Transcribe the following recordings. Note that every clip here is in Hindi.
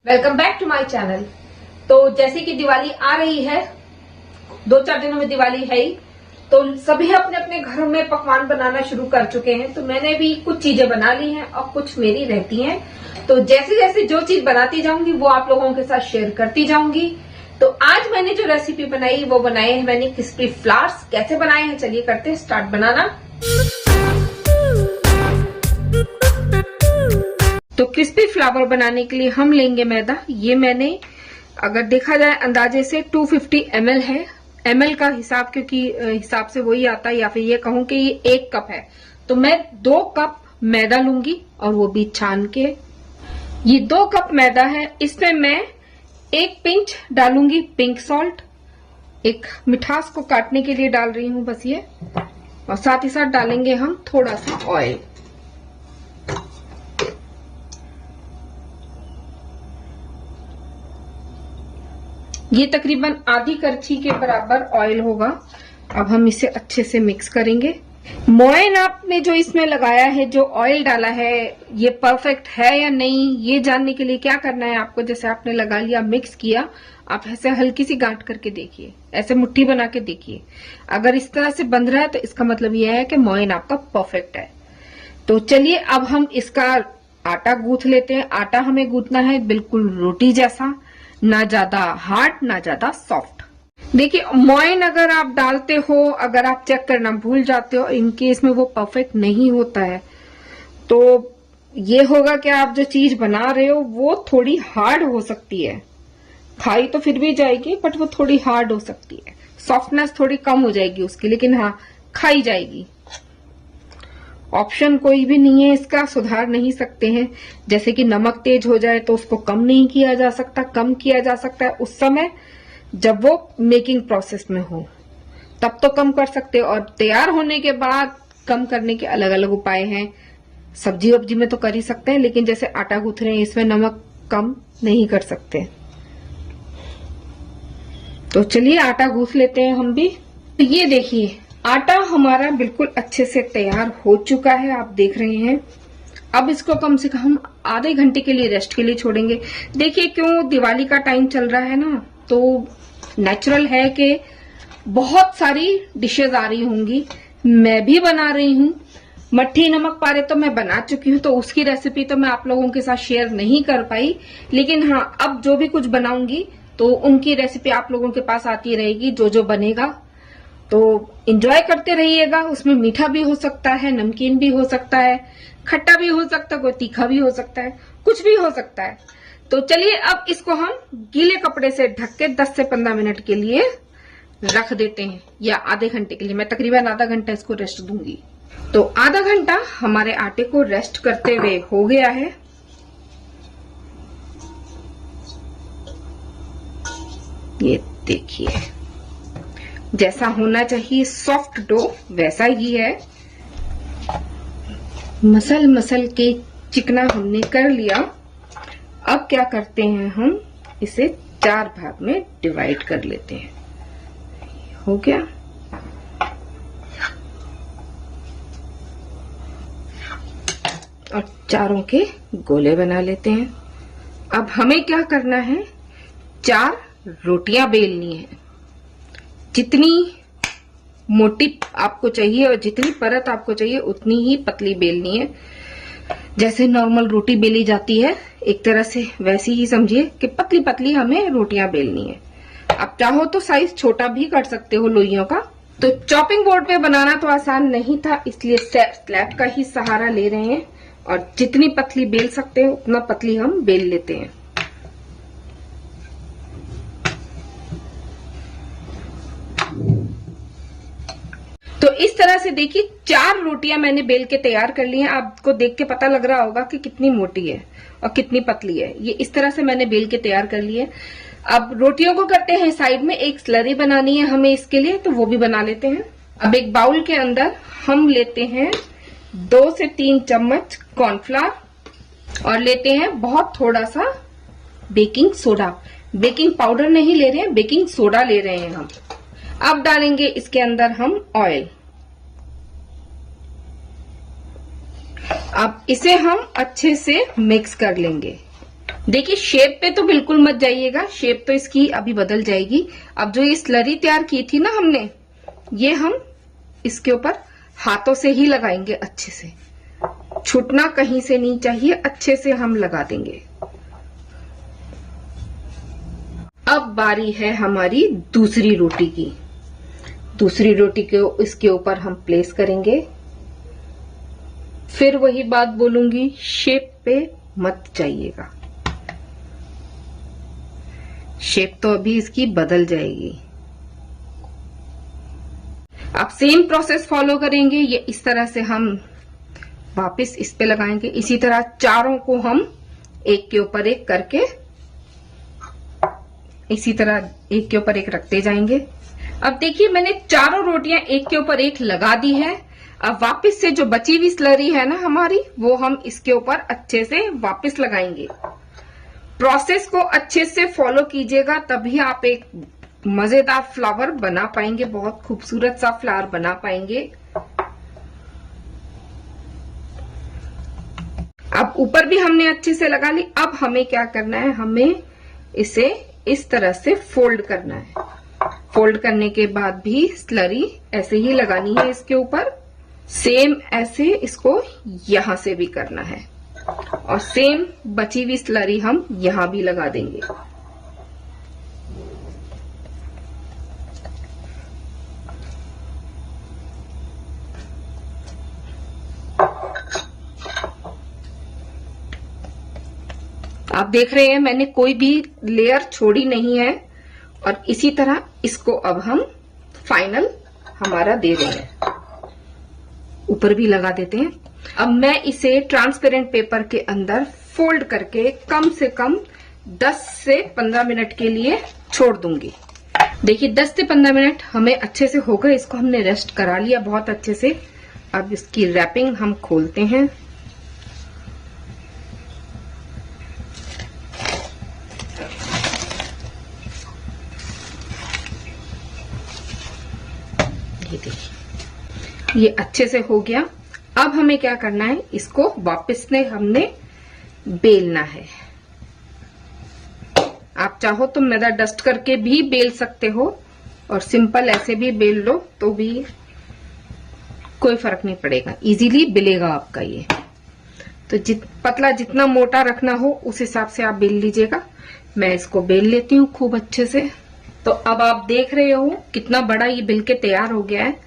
Welcome back to my channel. तो जैसे कि दिवाली आ रही है, 2-4 दिनों में दिवाली है ही, तो सभी अपने अपने घरों में पकवान बनाना शुरू कर चुके हैं। तो मैंने भी कुछ चीजें बना ली हैं और कुछ मेरी रहती हैं। तो जैसे जैसे जो चीज बनाती जाऊंगी वो आप लोगों के साथ शेयर करती जाऊंगी। तो आज मैंने जो रेसिपी बनाई वो बनाए हैं मैंने क्रिस्पी फ्लावर्स। कैसे बनाए हैं चलिए करते हैं स्टार्ट बनाना। तो क्रिस्पी फ्लावर बनाने के लिए हम लेंगे मैदा। ये मैंने अगर देखा जाए अंदाजे से 250 ml है, ml का हिसाब क्योंकि हिसाब से वही आता है, या फिर ये कहूं कि ये 1 कप है तो मैं 2 कप मैदा लूंगी और वो भी छान के। ये 2 कप मैदा है, इसमें मैं 1 पिंच डालूंगी पिंक सॉल्ट, एक मिठास को काटने के लिए डाल रही हूं बस ये, और साथ ही साथ डालेंगे हम थोड़ा सा ऑयल। ये तकरीबन आधी करछी के बराबर ऑयल होगा। अब हम इसे अच्छे से मिक्स करेंगे। मोयन आपने जो इसमें लगाया है, जो ऑयल डाला है, ये परफेक्ट है या नहीं ये जानने के लिए क्या करना है आपको, जैसे आपने लगा लिया मिक्स किया, आप ऐसे हल्की सी गांठ करके देखिए, ऐसे मुट्ठी बना के देखिए। अगर इस तरह से बंध रहा है तो इसका मतलब यह है कि मोयन आपका परफेक्ट है। तो चलिए अब हम इसका आटा गूंथ लेते हैं। आटा हमें गूंथना है बिल्कुल रोटी जैसा, ना ज्यादा हार्ड ना ज्यादा सॉफ्ट। देखिए मोयन अगर आप डालते हो, अगर आप चेक करना भूल जाते हो, इनकेस में वो परफेक्ट नहीं होता है तो ये होगा कि आप जो चीज बना रहे हो वो थोड़ी हार्ड हो सकती है। खाई तो फिर भी जाएगी बट वो थोड़ी हार्ड हो सकती है, सॉफ्टनेस थोड़ी कम हो जाएगी उसकी, लेकिन हाँ खाई जाएगी। ऑप्शन कोई भी नहीं है इसका, सुधार नहीं सकते हैं। जैसे कि नमक तेज हो जाए तो उसको कम नहीं किया जा सकता, कम किया जा सकता है उस समय जब वो मेकिंग प्रोसेस में हो, तब तो कम कर सकते हो, और तैयार होने के बाद कम करने के अलग अलग उपाय हैं। सब्जी वब्जी में तो कर ही सकते हैं, लेकिन जैसे आटा गूंथ रहे हैं इसमें नमक कम नहीं कर सकते। तो चलिए आटा गूंथ लेते हैं हम भी। तो ये देखिए आटा हमारा बिल्कुल अच्छे से तैयार हो चुका है, आप देख रहे हैं। अब इसको कम से कम आधे घंटे के लिए रेस्ट के लिए छोड़ेंगे। देखिए क्यों, दिवाली का टाइम चल रहा है ना, तो नेचुरल है कि बहुत सारी डिशेज आ रही होंगी। मैं भी बना रही हूँ। मट्ठी नमक पारे तो मैं बना चुकी हूँ, तो उसकी रेसिपी तो मैं आप लोगों के साथ शेयर नहीं कर पाई, लेकिन हाँ अब जो भी कुछ बनाऊंगी तो उनकी रेसिपी आप लोगों के पास आती रहेगी। जो जो बनेगा तो एंजॉय करते रहिएगा। उसमें मीठा भी हो सकता है, नमकीन भी हो सकता है, खट्टा भी हो सकता है, कोई तीखा भी हो सकता है, कुछ भी हो सकता है। तो चलिए अब इसको हम गीले कपड़े से ढक के 10 से 15 मिनट के लिए रख देते हैं, या आधे घंटे के लिए। मैं तकरीबन आधा घंटा इसको रेस्ट दूंगी। तो आधा घंटा हमारे आटे को रेस्ट करते हुए हो गया है। ये देखिए जैसा होना चाहिए सॉफ्ट डो वैसा ही है। मसल मसल के चिकना हमने कर लिया। अब क्या करते हैं, हम इसे 4 भाग में डिवाइड कर लेते हैं। हो गया। और चारों के गोले बना लेते हैं। अब हमें क्या करना है, 4 रोटियां बेलनी है। जितनी मोटी आपको चाहिए और जितनी परत आपको चाहिए उतनी ही पतली बेलनी है। जैसे नॉर्मल रोटी बेली जाती है एक तरह से, वैसी ही समझिए कि पतली पतली हमें रोटियां बेलनी है। आप चाहो तो साइज छोटा भी कर सकते हो लोइयों का। तो चॉपिंग बोर्ड पे बनाना तो आसान नहीं था, इसलिए स्लैब का ही सहारा ले रहे हैं, और जितनी पतली बेल सकते हैं उतना पतली हम बेल लेते हैं। तो इस तरह से देखिए 4 रोटियां मैंने बेल के तैयार कर ली हैं। आपको देख के पता लग रहा होगा कि कितनी मोटी है और कितनी पतली है। ये इस तरह से मैंने बेल के तैयार कर ली है। अब रोटियों को करते हैं साइड में। एक स्लरी बनानी है हमें इसके लिए, तो वो भी बना लेते हैं। अब एक बाउल के अंदर हम लेते हैं 2 से 3 चम्मच कॉर्नफ्लावर, और लेते हैं बहुत थोड़ा सा बेकिंग सोडा। बेकिंग पाउडर नहीं ले रहे हैं, बेकिंग सोडा ले रहे हैं हम। अब डालेंगे इसके अंदर हम ऑयल। अब इसे हम अच्छे से मिक्स कर लेंगे। देखिए शेप पे तो बिल्कुल मत जाइएगा, शेप तो इसकी अभी बदल जाएगी। अब जो ये स्लरी तैयार की थी ना हमने, ये हम इसके ऊपर हाथों से ही लगाएंगे, अच्छे से छूटना कहीं से नहीं चाहिए, अच्छे से हम लगा देंगे। अब बारी है हमारी दूसरी रोटी की। दूसरी रोटी को इसके ऊपर हम प्लेस करेंगे। फिर वही बात बोलूंगी, शेप पे मत जाइएगा, शेप तो अभी इसकी बदल जाएगी। आप सेम प्रोसेस फॉलो करेंगे। ये इस तरह से हम वापस इस पे लगाएंगे। इसी तरह चारों को हम एक के ऊपर एक करके इसी तरह एक के ऊपर एक रखते जाएंगे। अब देखिए मैंने चारों रोटियां एक के ऊपर एक लगा दी है। अब वापस से जो बची हुई स्लरी है ना हमारी, वो हम इसके ऊपर अच्छे से वापस लगाएंगे। प्रोसेस को अच्छे से फॉलो कीजिएगा, तभी आप एक मजेदार फ्लावर बना पाएंगे, बहुत खूबसूरत सा फ्लावर बना पाएंगे। अब ऊपर भी हमने अच्छे से लगा ली। अब हमें क्या करना है, हमें इसे इस तरह से फोल्ड करना है। फोल्ड करने के बाद भी स्लरी ऐसे ही लगानी है इसके ऊपर। सेम ऐसे इसको यहां से भी करना है और सेम बची हुई स्लरी हम यहां भी लगा देंगे। आप देख रहे हैं मैंने कोई भी लेयर छोड़ी नहीं है। और इसी तरह इसको अब हम फाइनल हमारा दे रहे हैं, ऊपर भी लगा देते हैं। अब मैं इसे ट्रांसपेरेंट पेपर के अंदर फोल्ड करके कम से कम 10 से 15 मिनट के लिए छोड़ दूंगी। देखिए 10 से 15 मिनट हमें अच्छे से हो गए, इसको हमने रेस्ट करा लिया बहुत अच्छे से। अब इसकी रैपिंग हम खोलते हैं। ये देखिए ये अच्छे से हो गया। अब हमें क्या करना है, इसको वापस से हमने बेलना है। आप चाहो तो मैदा डस्ट करके भी बेल सकते हो और सिंपल ऐसे भी बेल लो तो भी कोई फर्क नहीं पड़ेगा, इजीली बेलेगा आपका ये। तो पतला जितना मोटा रखना हो उस हिसाब से आप बेल लीजिएगा। मैं इसको बेल लेती हूँ खूब अच्छे से। तो अब आप देख रहे हो कितना बड़ा ये बेल के तैयार हो गया है।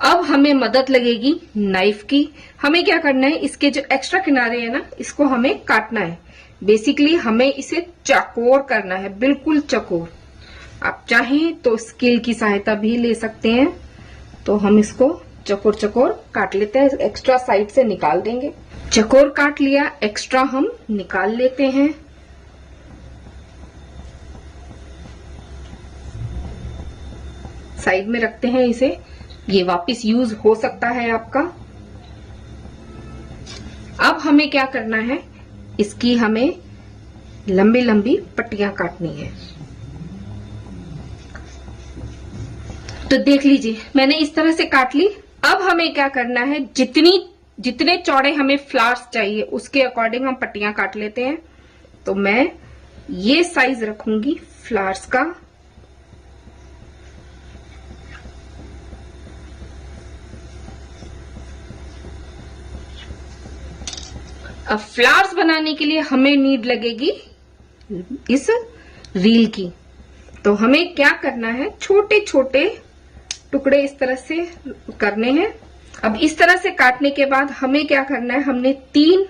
अब हमें मदद लगेगी नाइफ की। हमें क्या करना है, इसके जो एक्स्ट्रा किनारे है ना, इसको हमें काटना है। बेसिकली हमें इसे चौकोर करना है, बिल्कुल चौकोर। आप चाहें तो स्केल की सहायता भी ले सकते हैं। तो हम इसको चौकोर चौकोर काट लेते हैं, एक्स्ट्रा साइड से निकाल देंगे। चौकोर काट लिया, एक्स्ट्रा हम निकाल लेते हैं। साइड में रखते हैं इसे, ये वापस यूज हो सकता है आपका। अब हमें क्या करना है, इसकी हमें लंबी लंबी पट्टियां काटनी है। तो देख लीजिए मैंने इस तरह से काट ली। अब हमें क्या करना है, जितने चौड़े हमें फ्लावर्स चाहिए उसके अकॉर्डिंग हम पट्टियां काट लेते हैं। तो मैं ये साइज रखूंगी फ्लावर्स का। अब फ्लावर्स बनाने के लिए हमें नीड लगेगी इस रील की। तो हमें क्या करना है, छोटे छोटे टुकड़े इस तरह से करने हैं। अब इस तरह से काटने के बाद हमें क्या करना है, हमने 3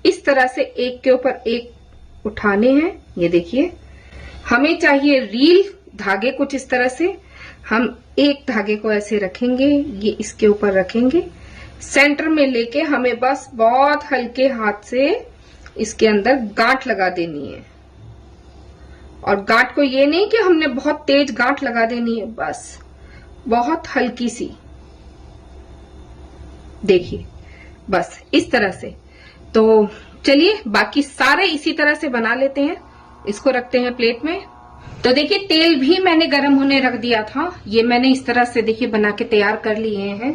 इस तरह से एक के ऊपर एक उठाने हैं। ये देखिए हमें चाहिए रील धागे कुछ इस तरह से। हम एक धागे को ऐसे रखेंगे, ये इसके ऊपर रखेंगे, सेंटर में लेके हमें बस बहुत हल्के हाथ से इसके अंदर गांठ लगा देनी है। और गांठ को ये नहीं कि हमने बहुत तेज गांठ लगा देनी है, बस बहुत हल्की सी। देखिए बस इस तरह से। तो चलिए बाकी सारे इसी तरह से बना लेते हैं। इसको रखते हैं प्लेट में। तो देखिए तेल भी मैंने गर्म होने रख दिया था। ये मैंने इस तरह से देखिए बना के तैयार कर लिए हैं।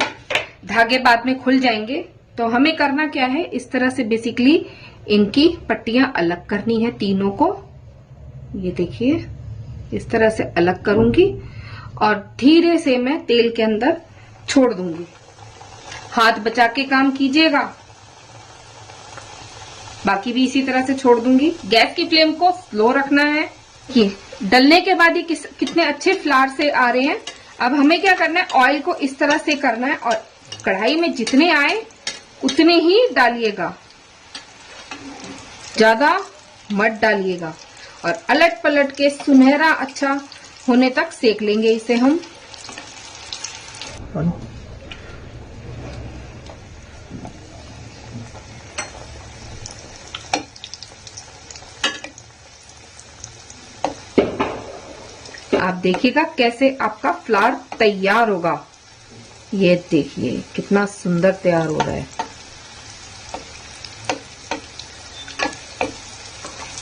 धागे बाद में खुल जाएंगे। तो हमें करना क्या है, इस तरह से बेसिकली इनकी पट्टियां अलग करनी है तीनों को। ये देखिए इस तरह से अलग करूंगी और धीरे से मैं तेल के अंदर छोड़ दूंगी। हाथ बचा के काम कीजिएगा। बाकी भी इसी तरह से छोड़ दूंगी। गैस की फ्लेम को स्लो रखना है। ये डलने के बाद ये कितने अच्छे फ्लावर से आ रहे हैं। अब हमें क्या करना है, ऑयल को इस तरह से करना है और कढ़ाई में जितने आए उतने ही डालिएगा, ज्यादा मत डालिएगा। और अलट पलट के सुनहरा अच्छा होने तक सेक लेंगे इसे हम। आप देखिएगा कैसे आपका फ्लावर तैयार होगा। ये देखिए कितना सुंदर तैयार हो रहा है।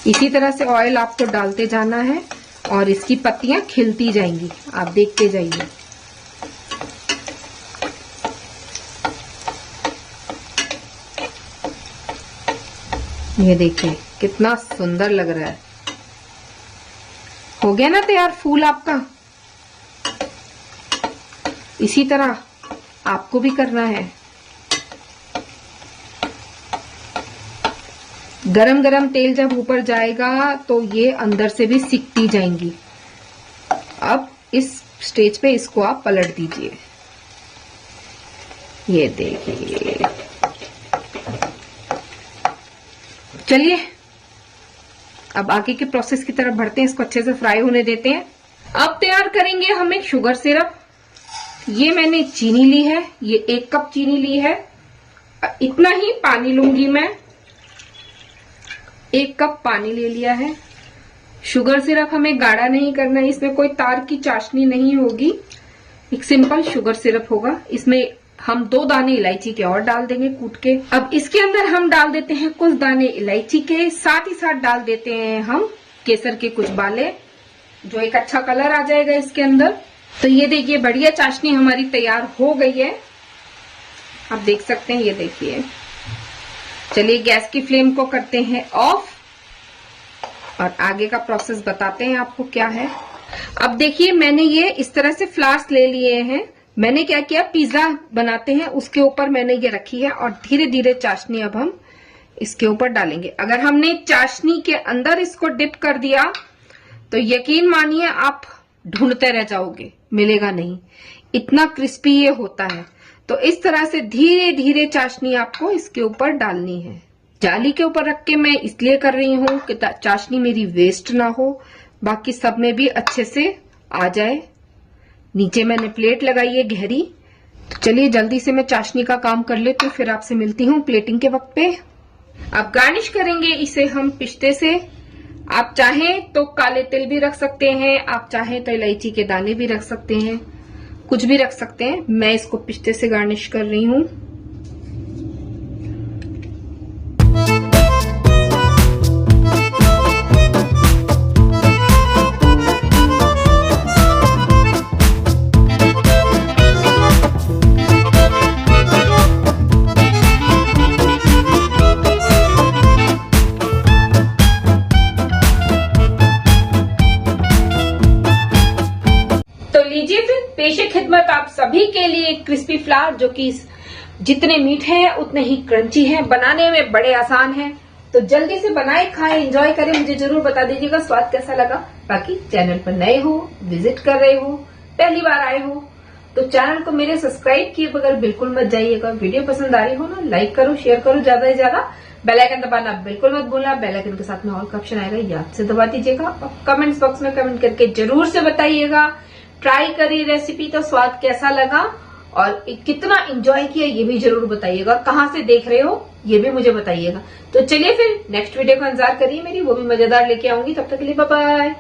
इसी तरह से ऑयल आपको डालते जाना है और इसकी पत्तियां खिलती जाएंगी, आप देखते जाइए। ये देखिए कितना सुंदर लग रहा है। हो गया ना तैयार फूल आपका। इसी तरह आपको भी करना है। गरम गरम तेल जब ऊपर जाएगा तो ये अंदर से भी सिकती जाएंगी। अब इस स्टेज पे इसको आप पलट दीजिए। ये देखिए, चलिए अब आगे के प्रोसेस की तरफ बढ़ते हैं। इसको अच्छे से फ्राई होने देते हैं। अब तैयार करेंगे हम एक शुगर सिरप। ये मैंने चीनी ली है, ये 1 कप चीनी ली है। इतना ही पानी लूंगी मैं, 1 कप पानी ले लिया है। शुगर सिरप हमें गाढ़ा नहीं करना है, इसमें कोई तार की चाशनी नहीं होगी, एक सिंपल शुगर सिरप होगा। इसमें हम 2 दाने इलायची के और डाल देंगे कूट के। अब इसके अंदर हम डाल देते हैं कुछ दाने इलायची के, साथ ही साथ डाल देते हैं हम केसर के कुछ बाले, जो एक अच्छा कलर आ जाएगा इसके अंदर। तो ये देखिए बढ़िया चाशनी हमारी तैयार हो गई है, आप देख सकते हैं। ये देखिए, चलिए गैस की फ्लेम को करते हैं ऑफ और आगे का प्रोसेस बताते हैं आपको क्या है। अब देखिए मैंने ये इस तरह से फ्लावर्स ले लिए हैं। मैंने क्या किया, पिज्जा बनाते हैं उसके ऊपर मैंने ये रखी है और धीरे धीरे चाशनी अब हम इसके ऊपर डालेंगे। अगर हमने चाशनी के अंदर इसको डिप कर दिया तो यकीन मानिए आप ढूंढते रह जाओगे, मिलेगा नहीं, इतना क्रिस्पी ये होता है। तो इस तरह से धीरे धीरे चाशनी आपको इसके ऊपर डालनी है। जाली के ऊपर रख के मैं इसलिए कर रही हूं कि चाशनी मेरी वेस्ट ना हो, बाकी सब में भी अच्छे से आ जाए। नीचे मैंने प्लेट लगाई है गहरी। तो चलिए जल्दी से मैं चाशनी का काम कर लेती हूँ, फिर आपसे मिलती हूँ प्लेटिंग के वक्त पे। अब गार्निश करेंगे इसे हम पिस्ते से। आप चाहें तो काले तिल भी रख सकते हैं, आप चाहें तो इलायची के दाने भी रख सकते हैं, कुछ भी रख सकते हैं। मैं इसको पिस्ते से गार्निश कर रही हूँ। पेशे खिदमत आप सभी के लिए क्रिस्पी फ्लावर, जो कि जितने मीठे हैं उतने ही क्रंची हैं, बनाने में बड़े आसान हैं। तो जल्दी से बनाए, खाएं, एंजॉय करें। मुझे जरूर बता दीजिएगा स्वाद कैसा लगा। बाकी चैनल पर नए हो, विजिट कर रहे हो, पहली बार आए हो तो चैनल को मेरे सब्सक्राइब किए बगैर बिल्कुल मत जाइएगा। वीडियो पसंद आ रही हो ना, लाइक करो, शेयर करो ज्यादा से ज्यादा। बेल आइकन दबाना बिल्कुल मत भूलना। बेल आइकन के साथ में ऑल का ऑप्शन आएगा, याद से दबा दीजिएगा। और कमेंट्स बॉक्स में कमेंट करके जरूर से बताइएगा ट्राई करी रेसिपी तो स्वाद कैसा लगा और कितना एंजॉय किया ये भी जरूर बताइएगा। कहाँ से देख रहे हो ये भी मुझे बताइएगा। तो चलिए फिर नेक्स्ट वीडियो का इंतजार करिए मेरी, वो भी मजेदार लेके आऊंगी। तब तक के लिए बाय बाय।